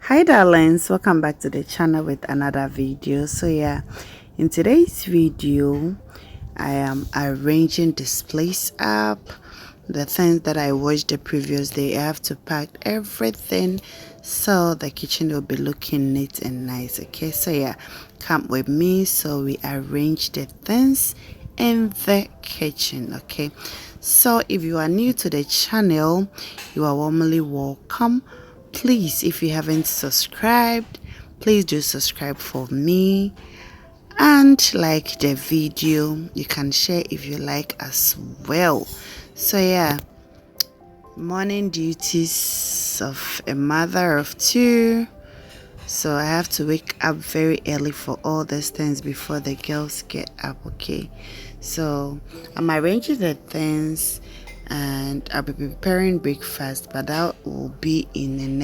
Hi darlings, welcome back to the channel with another video. In today's video I am arranging this place up. The things that I watched the previous day, I have to pack everything so the kitchen will be looking neat and nice. Okay, come with me so we arrange the things in the kitchen. Okay, so if you are new to the channel, you are warmly welcome. Please, if you haven't subscribed, please do subscribe for me and like the video. You can share if you like as well. Morning duties of a mother of two. So I have to wake up very early for all these things before the girls get up. Okay, so I'm arranging the things and I'll be preparing breakfast, but that will be in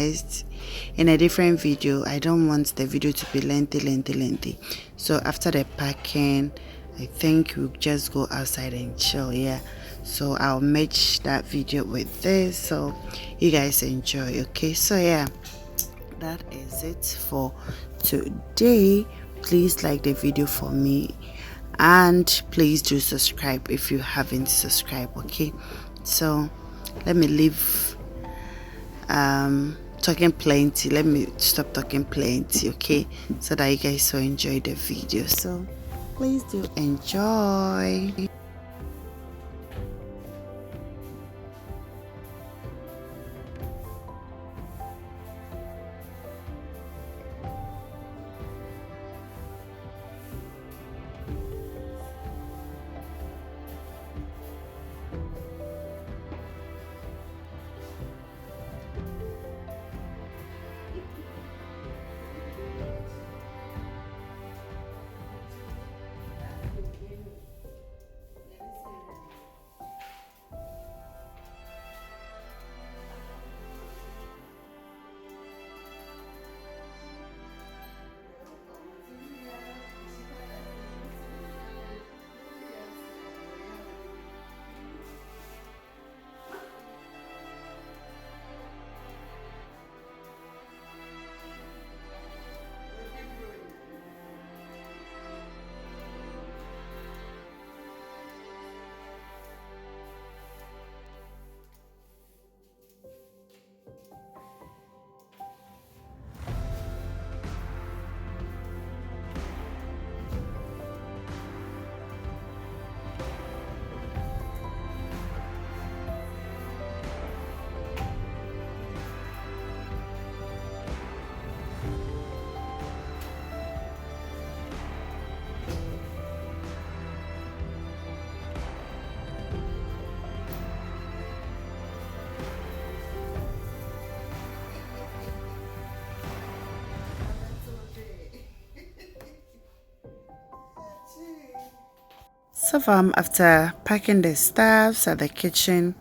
a different video. I don't want the video to be lengthy. So after the packing, I think we'll just go outside and chill. So I'll match that video with this so you guys enjoy. Okay, that is it for today. Please like the video for me and please do subscribe if you haven't subscribed. Okay, so let me leave talking plenty. Let me stop talking plenty, okay, so that you guys will enjoy the video. So please do enjoy. So after packing the stuffs at the kitchen,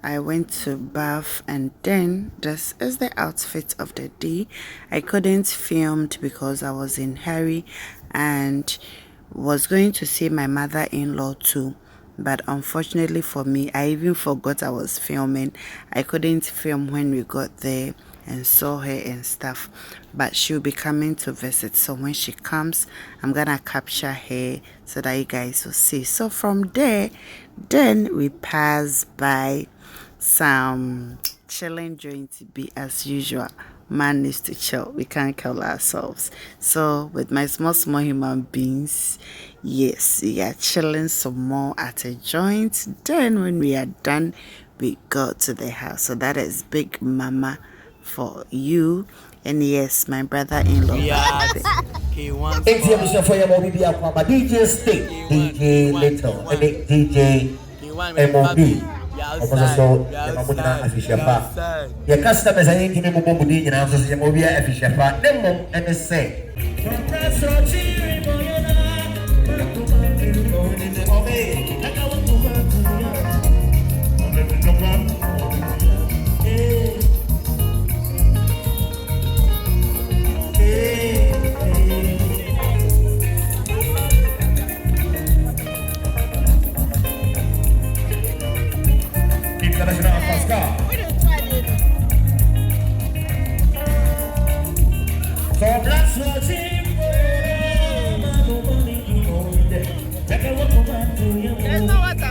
I went to bath, and then this is the outfit of the day. I couldn't film because I was in hurry and was going to see my mother-in-law too, but unfortunately for me, I even forgot I was filming. I couldn't film when we got there and saw her and stuff, but she'll be coming to visit, so when she comes I'm gonna capture her so that you guys will see. So from there, then we pass by some chilling joint to be as usual. Man needs to chill, we can't kill ourselves. So with my small human beings, yes, we are chilling some more at a joint. Then when we are done, we go to the house. So that is Big Mama for you. And yes, my brother-in-law. DJ Stick, DJ Little, DJ MOB. So, your customers are in the Mobudi and also the Mobia Efficiapa, them and the same. There's no water. There's no water.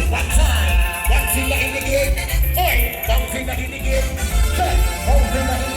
One finger in the game. Oi, one finger in the game. One finger in